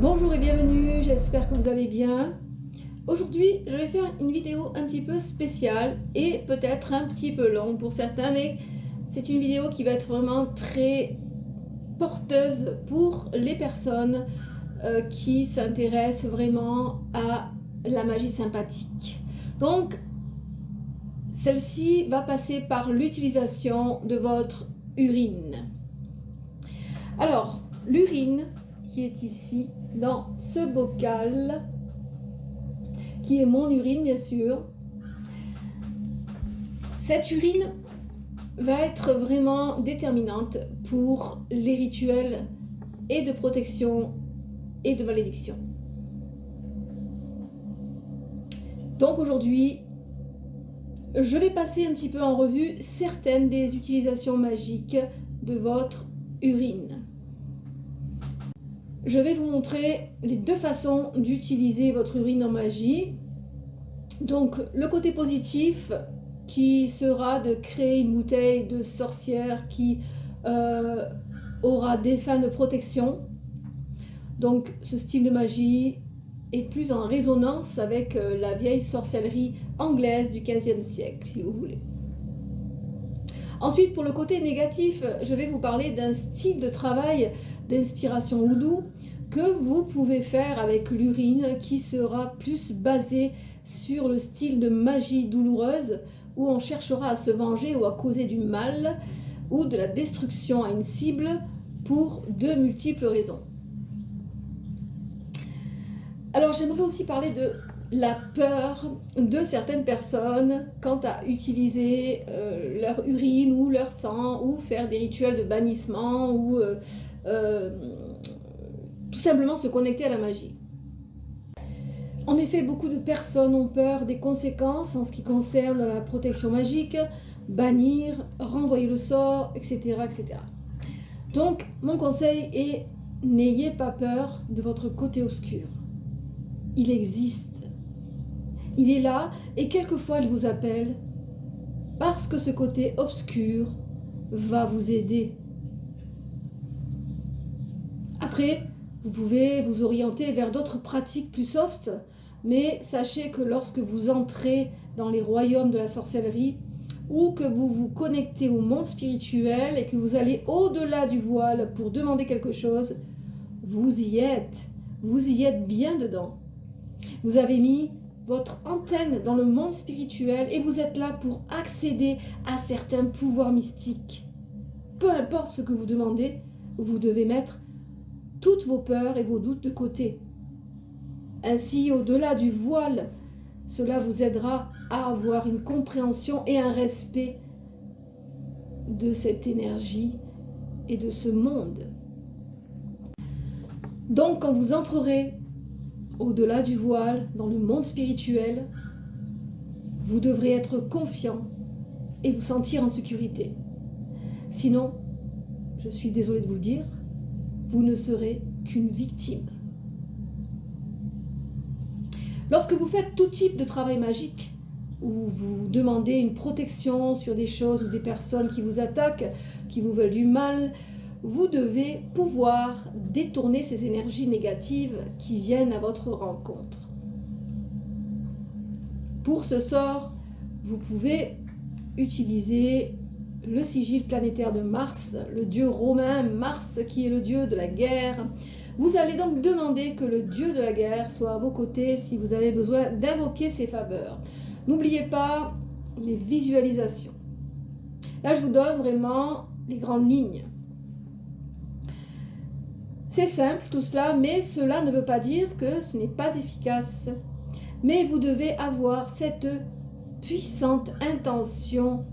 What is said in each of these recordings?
Bonjour et bienvenue, j'espère que vous allez bien. Aujourd'hui, je vais faire une vidéo un petit peu spéciale et peut-être un petit peu longue pour certains, mais c'est une vidéo qui va être vraiment très porteuse pour les personnes qui s'intéressent vraiment à la magie sympathique. Donc, celle-ci va passer par l'utilisation de votre urine. Alors, l'urine qui est ici dans ce bocal, qui est mon urine bien sûr. Cette urine va être vraiment déterminante pour les rituels et de protection et de malédiction. Donc aujourd'hui, je vais passer un petit peu en revue certaines des utilisations magiques de votre urine. Je vais vous montrer les deux façons d'utiliser votre urine en magie. Donc le côté positif qui sera de créer une bouteille de sorcière qui aura des fins de protection. Donc ce style de magie est plus en résonance avec la vieille sorcellerie anglaise du XVe siècle, si vous voulez. Ensuite, pour le côté négatif, je vais vous parler d'un style de travail d'inspiration oudou que vous pouvez faire avec l'urine qui sera plus basé sur le style de magie douloureuse où on cherchera à se venger ou à causer du mal ou de la destruction à une cible pour de multiples raisons. Alors j'aimerais aussi parler de la peur de certaines personnes quant à utiliser leur urine ou leur sang ou faire des rituels de bannissement ou tout simplement se connecter à la magie. En effet, beaucoup de personnes ont peur des conséquences en ce qui concerne la protection magique, bannir, renvoyer le sort, etc. etc. Donc mon conseil est n'ayez pas peur de votre côté obscur. Il existe. Il est là et quelquefois il vous appelle parce que ce côté obscur va vous aider. Après, vous pouvez vous orienter vers d'autres pratiques plus soft, mais sachez que lorsque vous entrez dans les royaumes de la sorcellerie ou que vous vous connectez au monde spirituel et que vous allez au-delà du voile pour demander quelque chose, vous y êtes bien dedans. Vous avez mis votre antenne dans le monde spirituel et vous êtes là pour accéder à certains pouvoirs mystiques. Peu importe ce que vous demandez, vous devez mettre toutes vos peurs et vos doutes de côté. Ainsi, au-delà du voile, cela vous aidera à avoir une compréhension et un respect de cette énergie et de ce monde. Donc, quand vous entrerez au-delà du voile, dans le monde spirituel, vous devrez être confiant et vous sentir en sécurité. Sinon, je suis désolée de vous le dire, vous ne serez qu'une victime. Lorsque vous faites tout type de travail magique, où vous demandez une protection sur des choses ou des personnes qui vous attaquent, qui vous veulent du mal, vous devez pouvoir détourner ces énergies négatives qui viennent à votre rencontre. Pour ce sort, vous pouvez utiliser le sigil planétaire de Mars, le dieu romain Mars qui est le dieu de la guerre. Vous allez donc demander que le dieu de la guerre soit à vos côtés si vous avez besoin d'invoquer ses faveurs. N'oubliez pas les visualisations. Là, je vous donne vraiment les grandes lignes. C'est simple tout cela, mais cela ne veut pas dire que ce n'est pas efficace. Mais vous devez avoir cette puissante intention.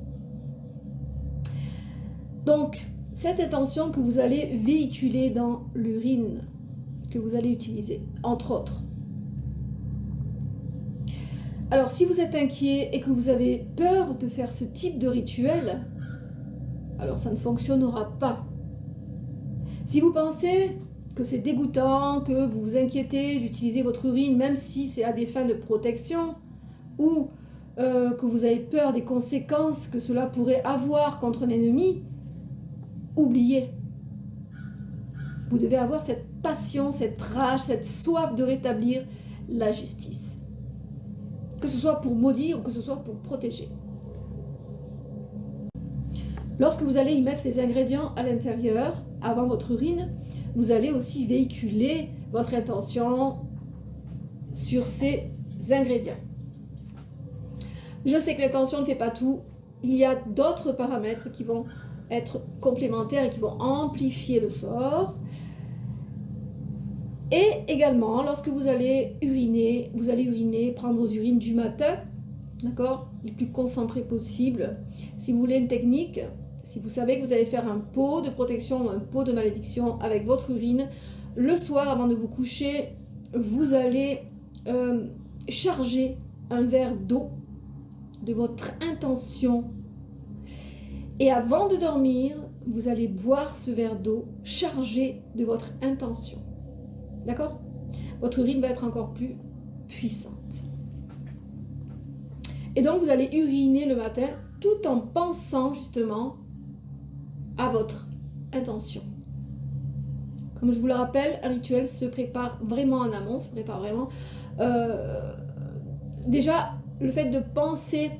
Donc, cette intention que vous allez véhiculer dans l'urine que vous allez utiliser, entre autres. Alors, si vous êtes inquiet et que vous avez peur de faire ce type de rituel, alors ça ne fonctionnera pas. Si vous pensez que c'est dégoûtant, que vous vous inquiétez d'utiliser votre urine, même si c'est à des fins de protection, ou que vous avez peur des conséquences que cela pourrait avoir contre un ennemi, oubliez. Vous devez avoir cette passion, cette rage, cette soif de rétablir la justice. Que ce soit pour maudire ou que ce soit pour protéger. Lorsque vous allez y mettre les ingrédients à l'intérieur, avant votre urine, vous allez aussi véhiculer votre intention sur ces ingrédients. Je sais que l'intention ne fait pas tout. Il y a d'autres paramètres qui vont être complémentaires et qui vont amplifier le sort. Et également, lorsque vous allez uriner, prendre vos urines du matin, d'accord, le plus concentré possible. Si vous voulez une technique, si vous savez que vous allez faire un pot de protection, un pot de malédiction avec votre urine, le soir avant de vous coucher, vous allez charger un verre d'eau de votre intention. Et avant de dormir, vous allez boire ce verre d'eau chargé de votre intention. D'accord? Votre urine va être encore plus puissante. Et donc, vous allez uriner le matin tout en pensant justement à votre intention. Comme je vous le rappelle, un rituel se prépare vraiment en amont, se prépare vraiment. Déjà, le fait de penser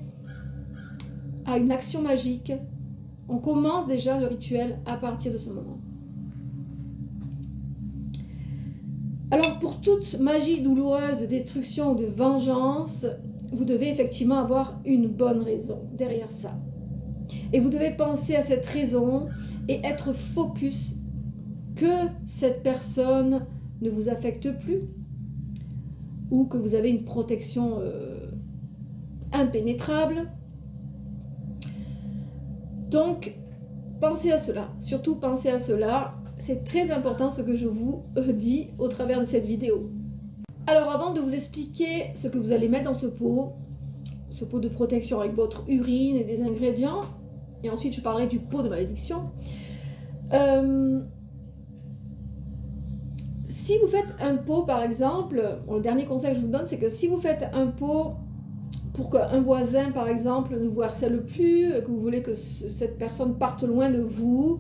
à une action magique, on commence déjà le rituel à partir de ce moment. Alors, pour toute magie douloureuse de destruction ou de vengeance, vous devez effectivement avoir une bonne raison derrière ça. Et vous devez penser à cette raison et être focus que cette personne ne vous affecte plus ou que vous avez une protection impénétrable. Donc, pensez à cela. Surtout pensez à cela. C'est très important ce que je vous dis au travers de cette vidéo. Alors, avant de vous expliquer ce que vous allez mettre dans ce pot de protection avec votre urine et des ingrédients, et ensuite je parlerai du pot de malédiction. Si vous faites un pot, par exemple, le dernier conseil que je vous donne, c'est que si vous faites un pot pour qu'un voisin, par exemple, ne vous harcèle plus, que vous voulez que cette personne parte loin de vous,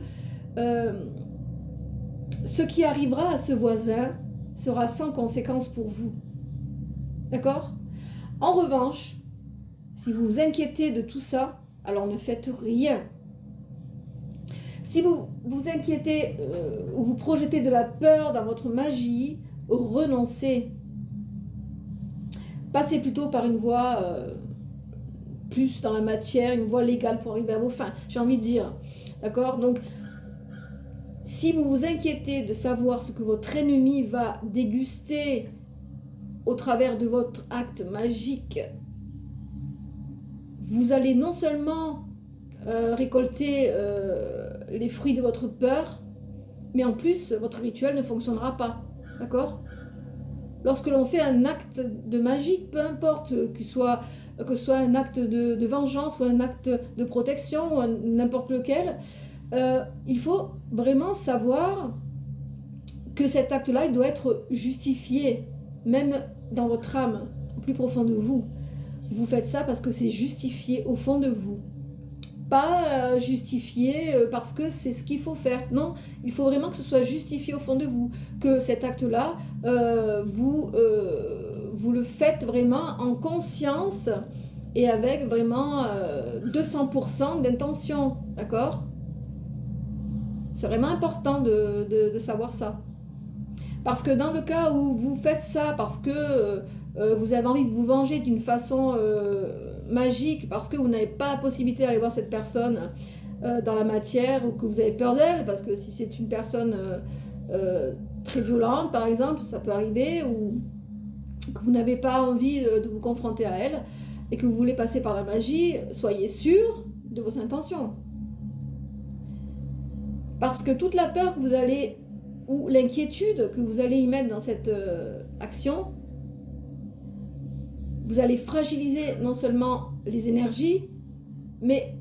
ce qui arrivera à ce voisin sera sans conséquence pour vous. D'accord? En revanche, si vous vous inquiétez de tout ça, alors ne faites rien. Si vous vous inquiétez ou vous projetez de la peur dans votre magie, renoncez. Passez plutôt par une voie plus dans la matière, une voie légale pour arriver à vos fins, j'ai envie de dire. D'accord? Donc, si vous vous inquiétez de savoir ce que votre ennemi va déguster au travers de votre acte magique, vous allez non seulement récolter les fruits de votre peur, mais en plus, votre rituel ne fonctionnera pas. D'accord? Lorsque l'on fait un acte de magie, peu importe que ce soit un acte de vengeance ou un acte de protection, n'importe lequel, il faut vraiment savoir que cet acte-là, il doit être justifié, même dans votre âme, au plus profond de vous. Vous faites ça parce que c'est justifié au fond de vous. Pas justifié parce que c'est ce qu'il faut faire. Non, il faut vraiment que ce soit justifié au fond de vous. Que cet acte-là, vous le faites vraiment en conscience et avec vraiment 200% d'intention. D'accord? C'est vraiment important de savoir ça. Parce que dans le cas où vous faites ça parce que vous avez envie de vous venger d'une façon magique, parce que vous n'avez pas la possibilité d'aller voir cette personne dans la matière, ou que vous avez peur d'elle, parce que si c'est une personne très violente, par exemple, ça peut arriver, ou que vous n'avez pas envie de vous confronter à elle, et que vous voulez passer par la magie, soyez sûr de vos intentions. Parce que toute la peur que vous allez, ou l'inquiétude que vous allez y mettre dans cette action, vous allez fragiliser non seulement les énergies, mais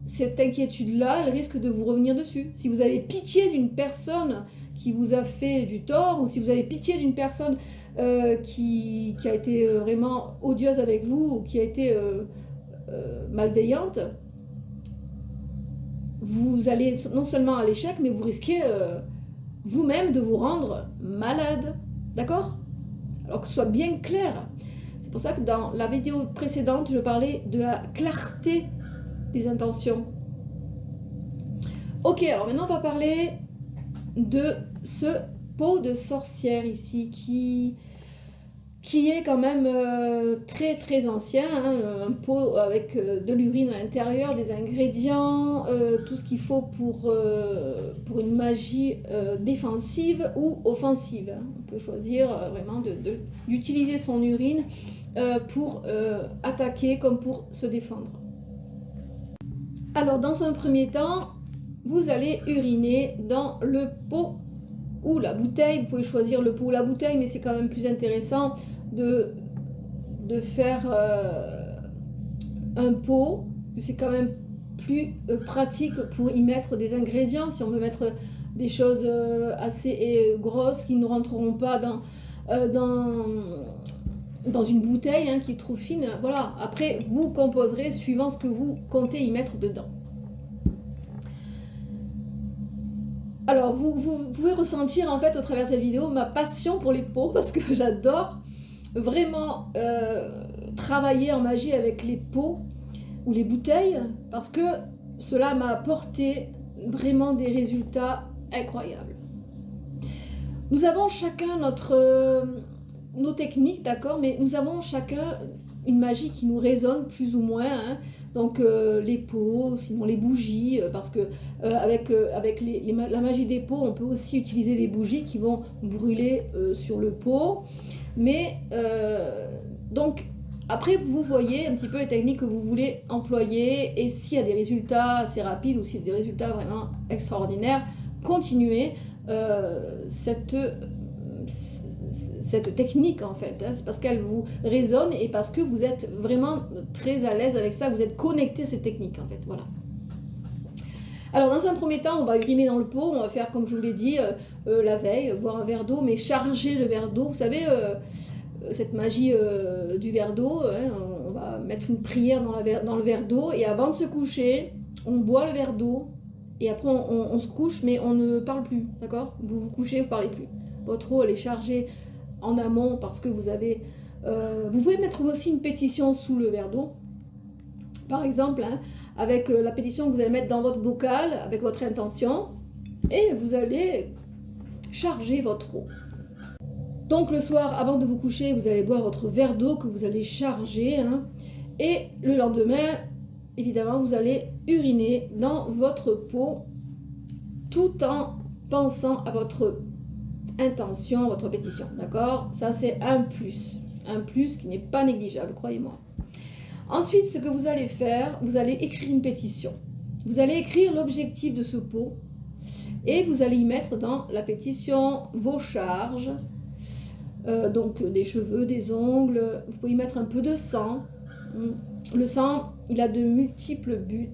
cette inquiétude-là, elle risque de vous revenir dessus. Si vous avez pitié d'une personne qui vous a fait du tort, ou si vous avez pitié d'une personne qui a été vraiment odieuse avec vous, ou qui a été malveillante, vous allez non seulement à l'échec, mais vous risquez vous-même de vous rendre malade. D'accord? Alors que ce soit bien clair. C'est pour ça que dans la vidéo précédente, je parlais de la clarté des intentions. Ok, alors maintenant on va parler de ce pot de sorcière ici qui est quand même très très ancien, hein, un pot avec de l'urine à l'intérieur, des ingrédients, tout ce qu'il faut pour une magie défensive ou offensive. On peut choisir vraiment d'utiliser son urine pour attaquer comme pour se défendre. Alors dans un premier temps, vous allez uriner dans le pot ou la bouteille. Vous pouvez choisir le pot ou la bouteille, mais c'est quand même plus intéressant de faire un pot. C'est quand même plus pratique pour y mettre des ingrédients. Si on veut mettre des choses assez grosses qui ne rentreront pas dans une bouteille qui est trop fine. Voilà. Après, vous composerez suivant ce que vous comptez y mettre dedans. Alors, vous pouvez ressentir en fait au travers de cette vidéo ma passion pour les pots parce que j'adore vraiment travailler en magie avec les pots ou les bouteilles parce que cela m'a apporté vraiment des résultats incroyables. Nous avons chacun nos techniques, d'accord, mais nous avons chacun une magie qui nous résonne plus ou moins, hein. Donc les pots, sinon les bougies, parce que avec la magie des pots, on peut aussi utiliser des bougies qui vont brûler sur le pot. Mais donc après vous voyez un petit peu les techniques que vous voulez employer et s'il y a des résultats assez rapides ou s'il y a des résultats vraiment extraordinaires, continuez cette technique en fait, hein. C'est parce qu'elle vous résonne et parce que vous êtes vraiment très à l'aise avec ça, vous êtes connecté à cette technique en fait, voilà. Alors dans un premier temps, on va uriner dans le pot, on va faire comme je vous l'ai dit la veille, boire un verre d'eau, mais charger le verre d'eau, vous savez, cette magie du verre d'eau, hein, on va mettre une prière dans le verre d'eau et avant de se coucher, on boit le verre d'eau et après on se couche mais on ne parle plus, d'accord? Vous vous couchez, vous ne parlez plus. Votre eau elle est chargée en amont parce que vous avez... vous pouvez mettre aussi une pétition sous le verre d'eau. Par exemple, hein, avec la pétition que vous allez mettre dans votre bocal, avec votre intention, et vous allez charger votre eau. Donc le soir, avant de vous coucher, vous allez boire votre verre d'eau que vous allez charger, hein, et le lendemain, évidemment, vous allez uriner dans votre pot tout en pensant à votre intention, votre pétition, d'accord? Ça, c'est un plus qui n'est pas négligeable, croyez-moi. Ensuite, ce que vous allez faire, vous allez écrire une pétition. Vous allez écrire l'objectif de ce pot et vous allez y mettre dans la pétition vos charges, donc des cheveux, des ongles. Vous pouvez y mettre un peu de sang. Le sang, il a de multiples buts,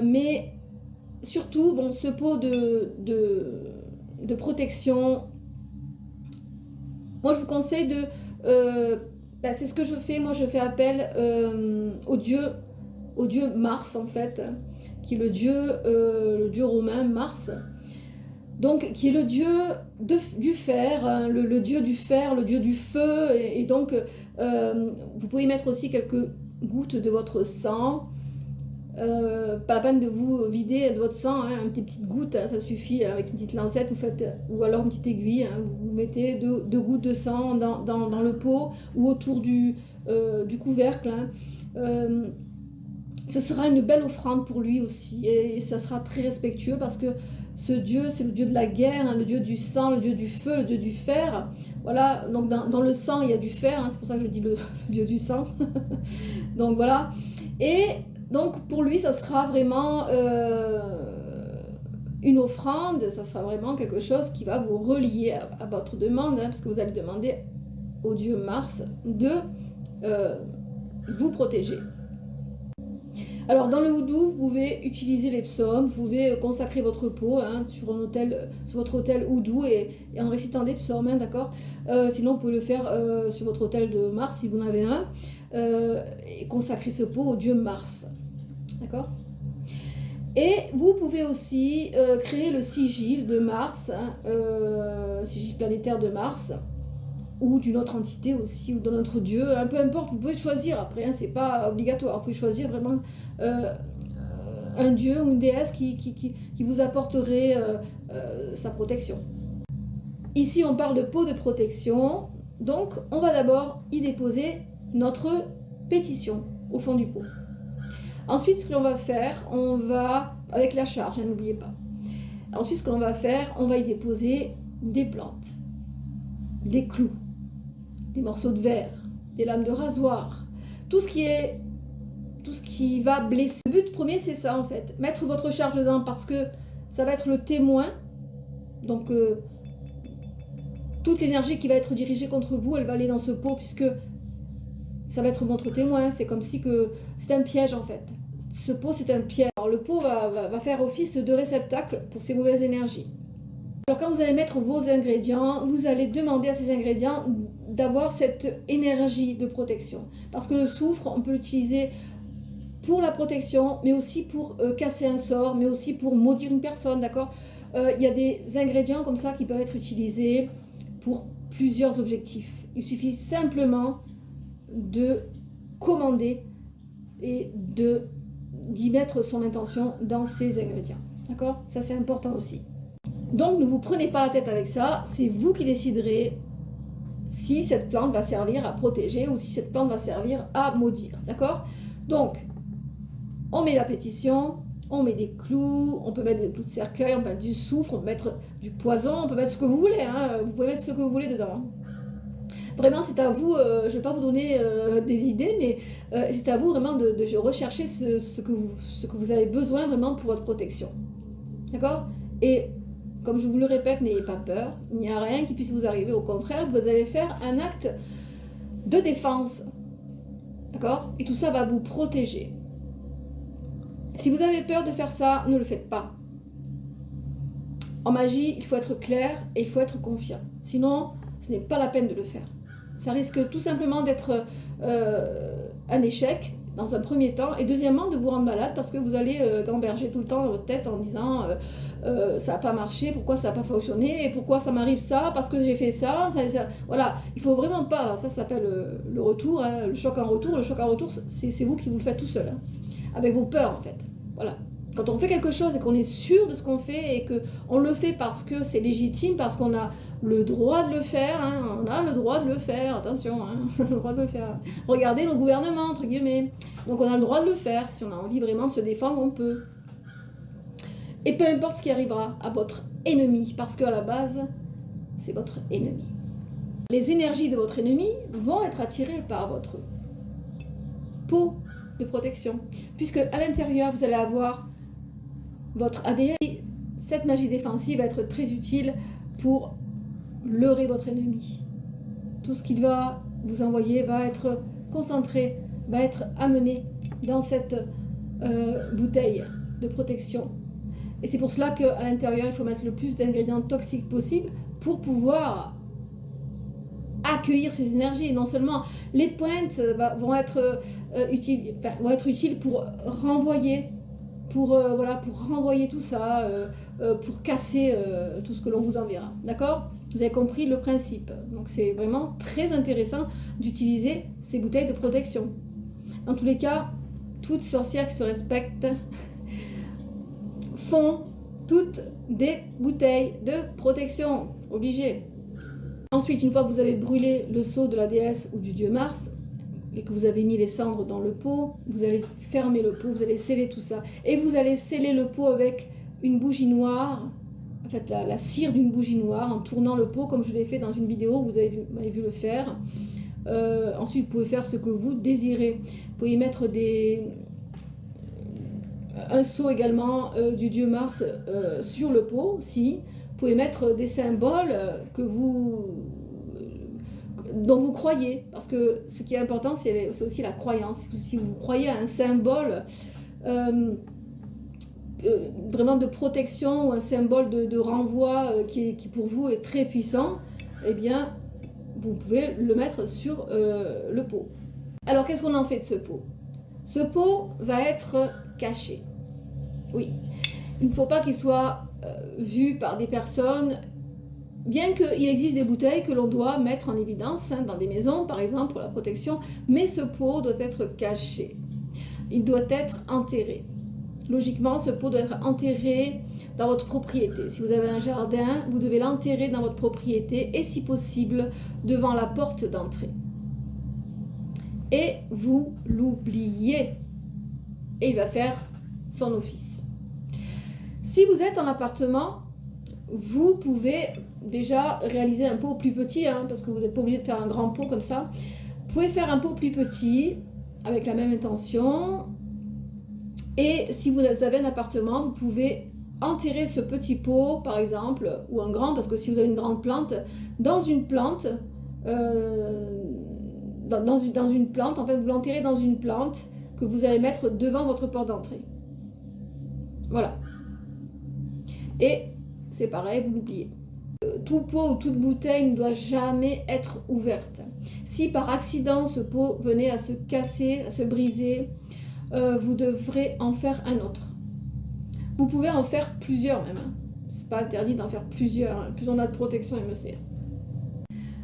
mais surtout, bon, ce pot de protection, moi je vous conseille c'est ce que je fais, moi je fais appel au dieu Mars en fait, qui est le dieu romain Mars, donc qui est le dieu du fer, hein, le dieu du fer, le dieu du feu, et donc vous pouvez mettre aussi quelques gouttes de votre sang. Pas la peine de vous vider de votre sang, hein, une petite goutte, hein, ça suffit, avec une petite lancette, vous faites, ou alors une petite aiguille, hein, vous mettez deux gouttes de sang dans le pot ou autour du couvercle, hein. Ce sera une belle offrande pour lui aussi et ça sera très respectueux parce que ce dieu, c'est le dieu de la guerre, hein, le dieu du sang, le dieu du feu, le dieu du fer. Voilà, donc dans le sang il y a du fer, hein, c'est pour ça que je dis le dieu du sang. Donc voilà, et donc pour lui, ça sera vraiment une offrande, ça sera vraiment quelque chose qui va vous relier à votre demande, hein, parce que vous allez demander au dieu Mars de vous protéger. Alors dans le houdou, vous pouvez utiliser les psaumes, vous pouvez consacrer votre pot, hein, sur votre autel houdou et en récitant des psaumes, hein, d'accord. Sinon, vous pouvez le faire sur votre autel de Mars si vous en avez un, et consacrer ce pot au dieu Mars. D'accord. Et vous pouvez aussi créer le sigil de Mars, hein, sigil planétaire de Mars, ou d'une autre entité aussi, ou d'un autre dieu, peu importe, vous pouvez choisir après, hein, c'est pas obligatoire, vous pouvez choisir vraiment un dieu ou une déesse qui vous apporterait sa protection. Ici on parle de pot de protection, donc on va d'abord y déposer notre pétition au fond du pot. Ensuite, ce que l'on va faire, on va, avec la charge, hein, n'oubliez pas. Ensuite, ce que l'on va faire, on va y déposer des plantes, des clous, des morceaux de verre, des lames de rasoir, tout ce qui va blesser. Le but premier, c'est ça en fait, mettre votre charge dedans parce que ça va être le témoin. Donc, toute l'énergie qui va être dirigée contre vous, elle va aller dans ce pot puisque ça va être votre témoin. C'est comme si que c'est un piège en fait. Ce pot, c'est un piège. Alors, le pot va faire office de réceptacle pour ces mauvaises énergies. Alors quand vous allez mettre vos ingrédients, vous allez demander à ces ingrédients d'avoir cette énergie de protection. Parce que le soufre, on peut l'utiliser pour la protection, mais aussi pour casser un sort, mais aussi pour maudire une personne, d'accord ? Il y a des ingrédients comme ça qui peuvent être utilisés pour plusieurs objectifs. Il suffit simplement de commander et d'y mettre son intention dans ces ingrédients. D'accord ? Ça, c'est important aussi. Donc, ne vous prenez pas la tête avec ça. C'est vous qui déciderez si cette plante va servir à protéger ou si cette plante va servir à maudire. D'accord ? Donc, on met la pétition, on met des clous, on peut mettre des clous de cercueil, on peut mettre du soufre, on peut mettre du poison, on peut mettre ce que vous voulez. Hein. Vous pouvez mettre ce que vous voulez dedans. Vraiment, c'est à vous, je ne vais pas vous donner des idées, mais c'est à vous vraiment de rechercher ce que vous avez besoin vraiment pour votre protection. D'accord ? Et comme je vous le répète, n'ayez pas peur, il n'y a rien qui puisse vous arriver, au contraire, vous allez faire un acte de défense. D'accord ? Et tout ça va vous protéger. Si vous avez peur de faire ça, ne le faites pas. En magie, il faut être clair et il faut être confiant. Sinon, ce n'est pas la peine de le faire. Ça risque tout simplement d'être un échec dans un premier temps et deuxièmement de vous rendre malade parce que vous allez gamberger tout le temps dans votre tête en disant ça n'a pas marché, pourquoi ça n'a pas fonctionné et pourquoi ça m'arrive ça, parce que j'ai fait ça. Voilà, il faut vraiment pas, ça s'appelle le retour, hein, le choc en retour. Le choc en retour, c'est vous qui vous le faites tout seul, hein, avec vos peurs en fait. Voilà. Quand on fait quelque chose et qu'on est sûr de ce qu'on fait et qu'on le fait parce que c'est légitime, parce qu'on a le droit de le faire, hein, on a le droit de le faire, attention, hein, on a le droit de le faire. Regardez le gouvernement, entre guillemets. Donc on a le droit de le faire, si on a envie vraiment de se défendre, on peut. Et peu importe ce qui arrivera à votre ennemi, parce qu'à la base, c'est votre ennemi. Les énergies de votre ennemi vont être attirées par votre pot de protection, puisque à l'intérieur, vous allez avoir votre ADN. Cette magie défensive va être très utile pour leurrer votre ennemi. Tout ce qu'il va vous envoyer va être concentré, va être amené dans cette bouteille de protection. Et c'est pour cela qu'à l'intérieur, il faut mettre le plus d'ingrédients toxiques possible pour pouvoir accueillir ces énergies. Et non seulement les pointes vont être utiles pour renvoyer, pour renvoyer tout ça, pour casser tout ce que l'on vous enverra. D'accord ? Vous avez compris le principe. Donc c'est vraiment très intéressant d'utiliser ces bouteilles de protection. Dans tous les cas, toute sorcière qui se respecte font toutes des bouteilles de protection. Obligé. Ensuite, une fois que vous avez brûlé le sceau de la déesse ou du dieu Mars, et que vous avez mis les cendres dans le pot, vous allez fermer le pot, vous allez sceller tout ça. Et vous allez sceller le pot avec une bougie noire, en fait la cire d'une bougie noire, en tournant le pot comme je l'ai fait dans une vidéo, vous m'avez vu le faire. Ensuite, vous pouvez faire ce que vous désirez. Vous pouvez y mettre un sceau également du dieu Mars sur le pot aussi. Vous pouvez mettre des symboles dont vous croyez, parce que ce qui est important, c'est aussi la croyance. Si vous croyez à un symbole vraiment de protection ou un symbole de renvoi qui pour vous est très puissant, eh bien, vous pouvez le mettre sur le pot. Alors, qu'est-ce qu'on en fait de ce pot ? Ce pot va être caché. Oui, il ne faut pas qu'il soit vu par des personnes, bien qu'il existe des bouteilles que l'on doit mettre en évidence dans des maisons, par exemple, pour la protection, mais ce pot doit être caché. Il doit être enterré. Logiquement, ce pot doit être enterré dans votre propriété. Si vous avez un jardin, vous devez l'enterrer dans votre propriété et si possible, devant la porte d'entrée. Et vous l'oubliez. Et il va faire son office. Si vous êtes en appartement, vous pouvez déjà réaliser un pot plus petit, parce que vous n'êtes pas obligé de faire un grand pot comme ça. Vous pouvez faire un pot plus petit, avec la même intention. Et si vous avez un appartement, vous pouvez enterrer ce petit pot, par exemple, ou un grand, parce que si vous avez une grande plante, dans une plante, dans une plante, en fait, vous l'enterrez dans une plante que vous allez mettre devant votre porte d'entrée. Voilà. Et c'est pareil, vous l'oubliez. Tout pot ou toute bouteille ne doit jamais être ouverte. Si par accident ce pot venait à se casser, à se briser, vous devrez en faire un autre. Vous pouvez en faire plusieurs même. C'est pas interdit d'en faire plusieurs. Plus on a de protection, il me sait.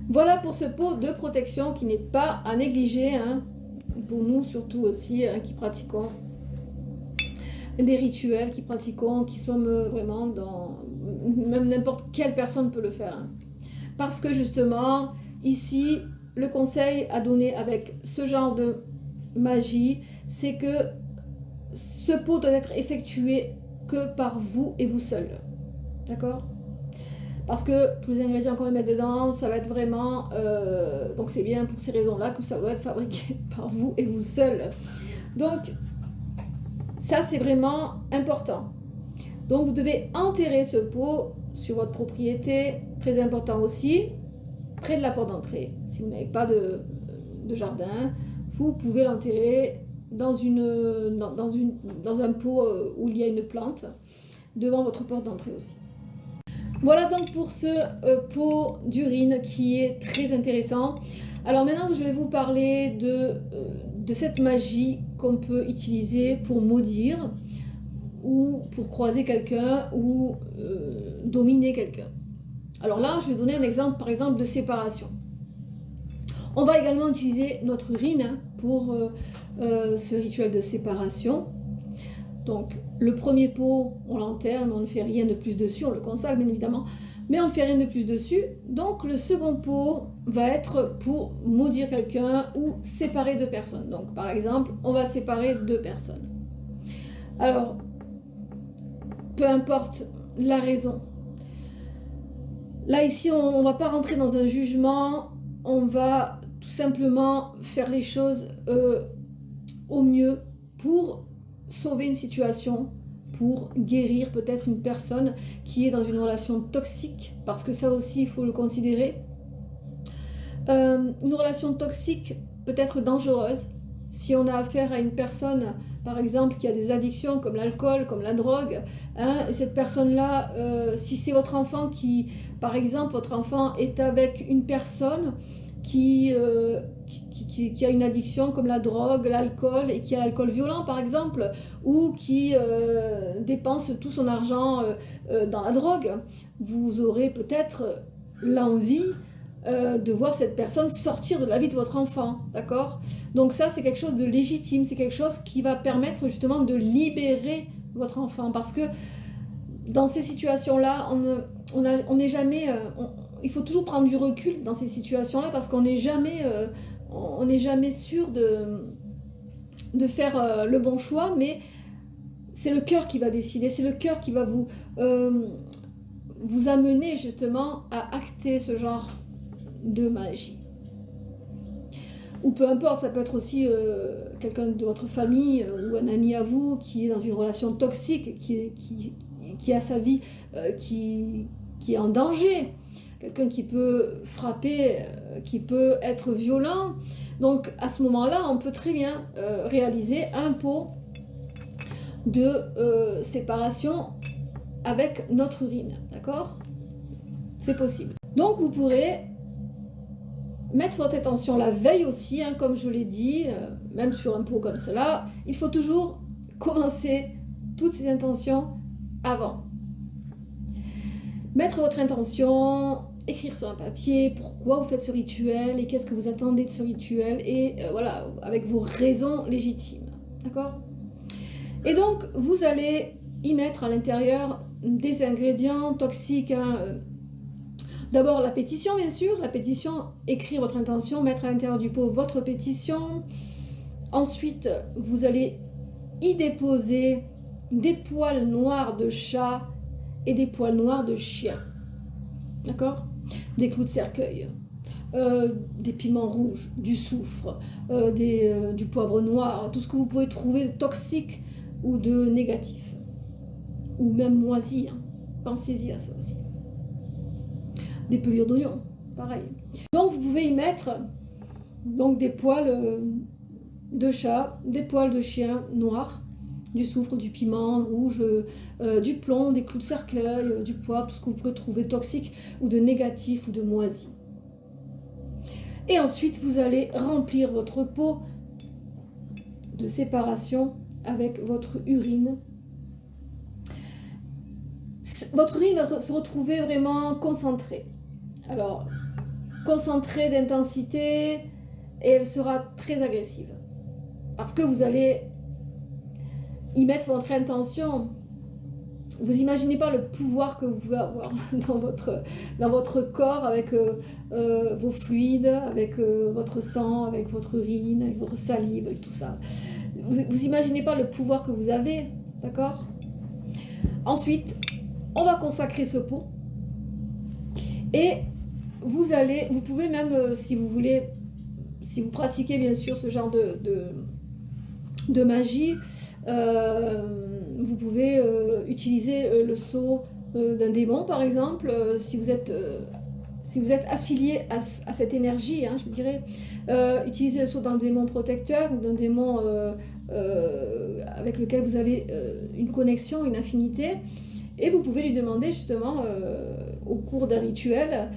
Voilà pour ce pot de protection qui n'est pas à négliger. Pour nous surtout aussi qui pratiquons des rituels, qui sommes vraiment dans... Même n'importe quelle personne peut le faire. Parce que justement, ici, le conseil à donner avec ce genre de magie, c'est que ce pot doit être effectué que par vous et vous seul. D'accord ? Parce que tous les ingrédients qu'on va mettre dedans, ça va être vraiment... donc c'est bien pour ces raisons-là que ça doit être fabriqué par vous et vous seul. Donc, ça c'est vraiment important. Donc vous devez enterrer ce pot sur votre propriété, très important aussi, près de la porte d'entrée. Si vous n'avez pas de jardin, vous pouvez l'enterrer dans un pot où il y a une plante, devant votre porte d'entrée aussi. Voilà donc pour ce pot d'urine qui est très intéressant. Alors maintenant je vais vous parler de cette magie qu'on peut utiliser pour maudire ou pour croiser quelqu'un ou dominer quelqu'un. Alors là, je vais donner un exemple, par exemple, de séparation. On va également utiliser notre urine pour ce rituel de séparation. Donc, le premier pot, on l'enterre, mais on ne fait rien de plus dessus, on le consacre bien évidemment, mais on ne fait rien de plus dessus. Donc, le second pot va être pour maudire quelqu'un ou séparer deux personnes. Donc, par exemple, on va séparer deux personnes. Alors, peu importe la raison. Là, ici, on ne va pas rentrer dans un jugement, on va tout simplement faire les choses au mieux pour sauver une situation, pour guérir peut-être une personne qui est dans une relation toxique, parce que ça aussi, il faut le considérer. Une relation toxique peut être dangereuse si on a affaire à une personne, par exemple, qui a des addictions comme l'alcool, comme la drogue, et cette personne-là, si c'est votre enfant qui, par exemple, votre enfant est avec une personne qui a une addiction comme la drogue, l'alcool, et qui a l'alcool violent, par exemple, ou qui dépense tout son argent dans la drogue, vous aurez peut-être l'envie de voir cette personne sortir de la vie de votre enfant, d'accord ? Donc ça, c'est quelque chose de légitime, c'est quelque chose qui va permettre justement de libérer votre enfant, parce que dans ces situations-là, on n'est jamais... il faut toujours prendre du recul dans ces situations-là, parce qu'on n'est jamais sûr de faire le bon choix, mais c'est le cœur qui va décider, c'est le cœur qui va vous amener justement à acter ce genre de magie. Ou peu importe, ça peut être aussi quelqu'un de votre famille ou un ami à vous qui est dans une relation toxique, qui a sa vie qui est en danger, quelqu'un qui peut frapper, qui peut être violent. Donc à ce moment-là, on peut très bien réaliser un pot de séparation avec notre urine, d'accord ? C'est possible. Donc vous pourrez mettre votre attention la veille aussi, comme je l'ai dit, même sur un pot comme cela, il faut toujours commencer toutes ces intentions avant. Mettre votre intention, écrire sur un papier pourquoi vous faites ce rituel et qu'est-ce que vous attendez de ce rituel et voilà, avec vos raisons légitimes. D'accord? Et donc, vous allez y mettre à l'intérieur des ingrédients toxiques. D'abord, la pétition, bien sûr. La pétition, écrire votre intention, mettre à l'intérieur du pot votre pétition. Ensuite, vous allez y déposer des poils noirs de chat et des poils noirs de chien. D'accord? Des clous de cercueil, des piments rouges, du soufre, du poivre noir, tout ce que vous pouvez trouver de toxique ou de négatif, ou même moisi, hein. Pensez-y à ça aussi. Des pelures d'oignon, pareil. Donc vous pouvez y mettre donc des poils de chat, des poils de chien noirs, du soufre, du piment rouge, du plomb, des clous de cercueil, du poivre, tout ce que vous pouvez trouver toxique ou de négatif ou de moisi. Et ensuite, vous allez remplir votre pot de séparation avec votre urine. Votre urine va se retrouver vraiment concentrée. Alors, concentrée d'intensité, et elle sera très agressive. Parce que vous allez y mettre votre intention. Vous imaginez pas le pouvoir que vous pouvez avoir dans votre corps avec vos fluides, avec votre sang, avec votre urine, avec votre salive, avec tout ça. Vous imaginez pas le pouvoir que vous avez, d'accord? Ensuite, on va consacrer ce pot et vous pouvez même, si vous voulez, si vous pratiquez bien sûr ce genre de magie, vous pouvez utiliser le sceau d'un démon par exemple, si vous êtes affilié à cette énergie, hein, je dirais, utilisez le sceau d'un démon protecteur ou d'un démon avec lequel vous avez une connexion, une affinité, et vous pouvez lui demander justement au cours d'un rituel,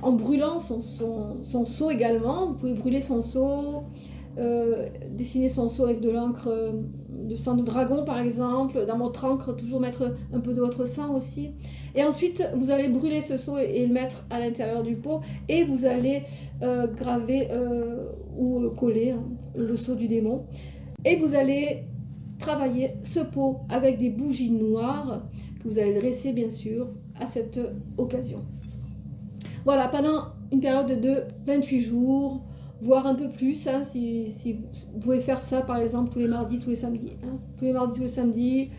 en brûlant son seau également, vous pouvez brûler son seau, dessiner son seau avec de l'encre de sang de dragon par exemple, dans votre encre, toujours mettre un peu de votre sang aussi. Et ensuite, vous allez brûler ce seau et le mettre à l'intérieur du pot et vous allez graver ou coller hein, le seau du démon. Et vous allez travailler ce pot avec des bougies noires que vous allez dresser bien sûr à cette occasion. Voilà, pendant une période de 28 jours, voire un peu plus, hein, si vous pouvez faire ça par exemple tous les mardis, tous les samedis, hein, tous les mardis, tous les samedis,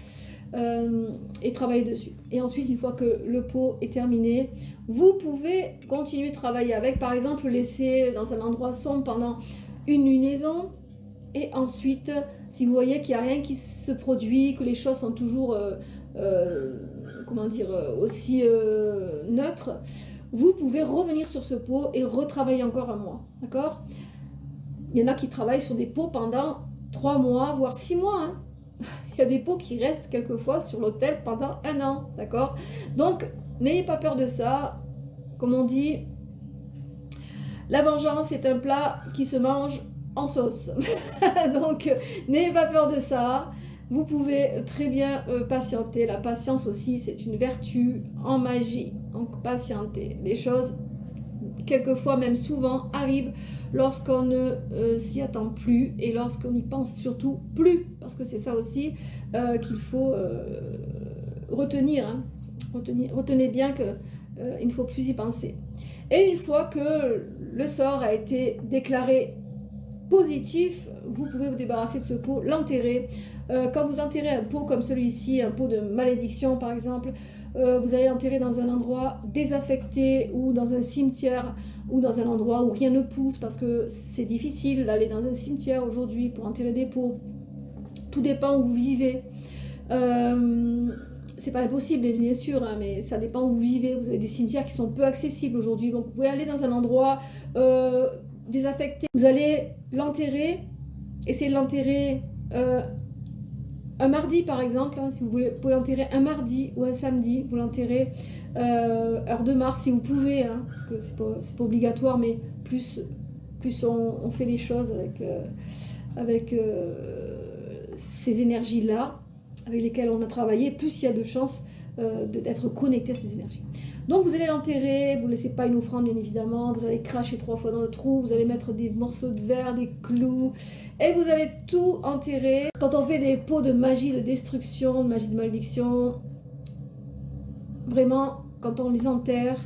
et travailler dessus. Et ensuite, une fois que le pot est terminé, vous pouvez continuer de travailler avec, par exemple, laisser dans un endroit sombre pendant une lunaison, et ensuite, si vous voyez qu'il n'y a rien qui se produit, que les choses sont toujours, comment dire, aussi neutres, vous pouvez revenir sur ce pot et retravailler encore un mois, d'accord? Il y en a qui travaillent sur des pots pendant 3 mois, voire 6 mois, hein. Il y a des pots qui restent quelquefois sur l'autel pendant 1 an, d'accord? Donc, n'ayez pas peur de ça. Comme on dit, la vengeance est un plat qui se mange en sauce. Donc, n'ayez pas peur de ça. Vous pouvez très bien patienter. La patience aussi, c'est une vertu en magie. Donc, patientez. Les choses, quelquefois, même souvent, arrivent lorsqu'on ne s'y attend plus et lorsqu'on n'y pense surtout plus. Parce que c'est ça aussi qu'il faut retenir, hein. Retenez bien qu'il ne faut plus y penser. Et une fois que le sort a été déclaré positif, vous pouvez vous débarrasser de ce pot, l'enterrer. Quand vous enterrez un pot comme celui-ci, un pot de malédiction par exemple, vous allez l'enterrer dans un endroit désaffecté ou dans un cimetière ou dans un endroit où rien ne pousse parce que c'est difficile d'aller dans un cimetière aujourd'hui pour enterrer des pots. Tout dépend où vous vivez. C'est pas impossible bien sûr, hein, mais ça dépend où vous vivez. Vous avez des cimetières qui sont peu accessibles aujourd'hui, donc vous pouvez aller dans un endroit désaffecté. Vous allez l'enterrer, essayez de l'enterrer un mardi par exemple, hein, si vous voulez, vous pouvez l'enterrer un mardi ou un samedi, vous l'enterrez heure de mars si vous pouvez, hein, parce que c'est pas obligatoire, mais plus on fait les choses avec ces énergies-là, avec lesquels on a travaillé, plus il y a de chances d'être connecté à ces énergies. Donc vous allez l'enterrer, vous ne laissez pas une offrande bien évidemment, vous allez cracher 3 fois dans le trou, vous allez mettre des morceaux de verre, des clous, et vous allez tout enterrer. Quand on fait des pots de magie de destruction, de magie de malédiction, vraiment, quand on les enterre,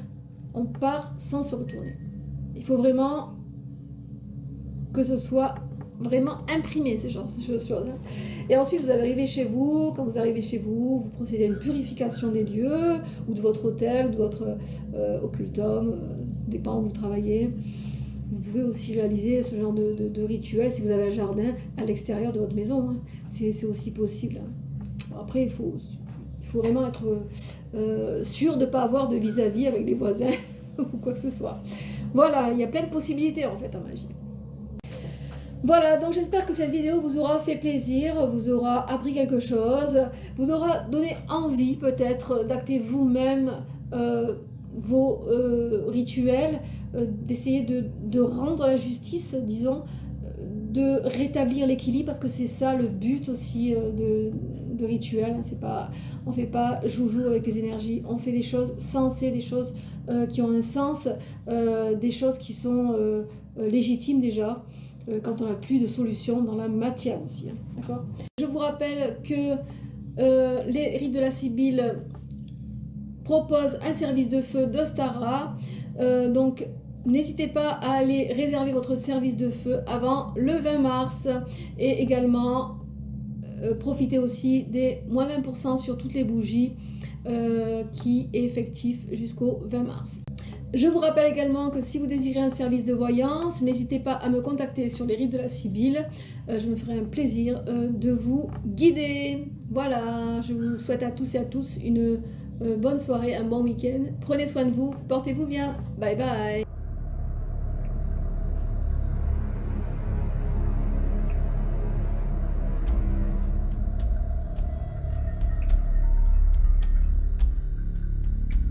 on part sans se retourner. Il faut vraiment que ce soit vraiment imprimé, ces choses. Et ensuite, vous arrivez chez vous. Quand vous arrivez chez vous, vous procédez à une purification des lieux, ou de votre hôtel, ou de votre occultum, dépend où vous travaillez. Vous pouvez aussi réaliser ce genre de rituel si vous avez un jardin à l'extérieur de votre maison. Hein. C'est aussi possible. Bon, après, il faut vraiment être sûr de ne pas avoir de vis-à-vis avec les voisins ou quoi que ce soit. Voilà, il y a plein de possibilités en fait en magie. Voilà, donc j'espère que cette vidéo vous aura fait plaisir, vous aura appris quelque chose, vous aura donné envie peut-être d'acter vous-même vos rituels, d'essayer de rendre la justice, disons, de rétablir l'équilibre, parce que c'est ça le but aussi de rituel. C'est pas, on fait pas joujou avec les énergies, on fait des choses sensées, des choses qui ont un sens, des choses qui sont légitimes déjà. Quand on n'a plus de solution dans la matière aussi. Hein, d'accord ? Je vous rappelle que les rites de la Sibylle proposent un service de feu de Stara. Donc, n'hésitez pas à aller réserver votre service de feu avant le 20 mars. Et également, profitez aussi des moins 20% sur toutes les bougies qui est effectif jusqu'au 20 mars. Je vous rappelle également que si vous désirez un service de voyance, n'hésitez pas à me contacter sur les rites de la Sibylle. Je me ferai un plaisir de vous guider. Voilà, je vous souhaite à tous et à tous une bonne soirée, un bon week-end. Prenez soin de vous, portez-vous bien. Bye bye.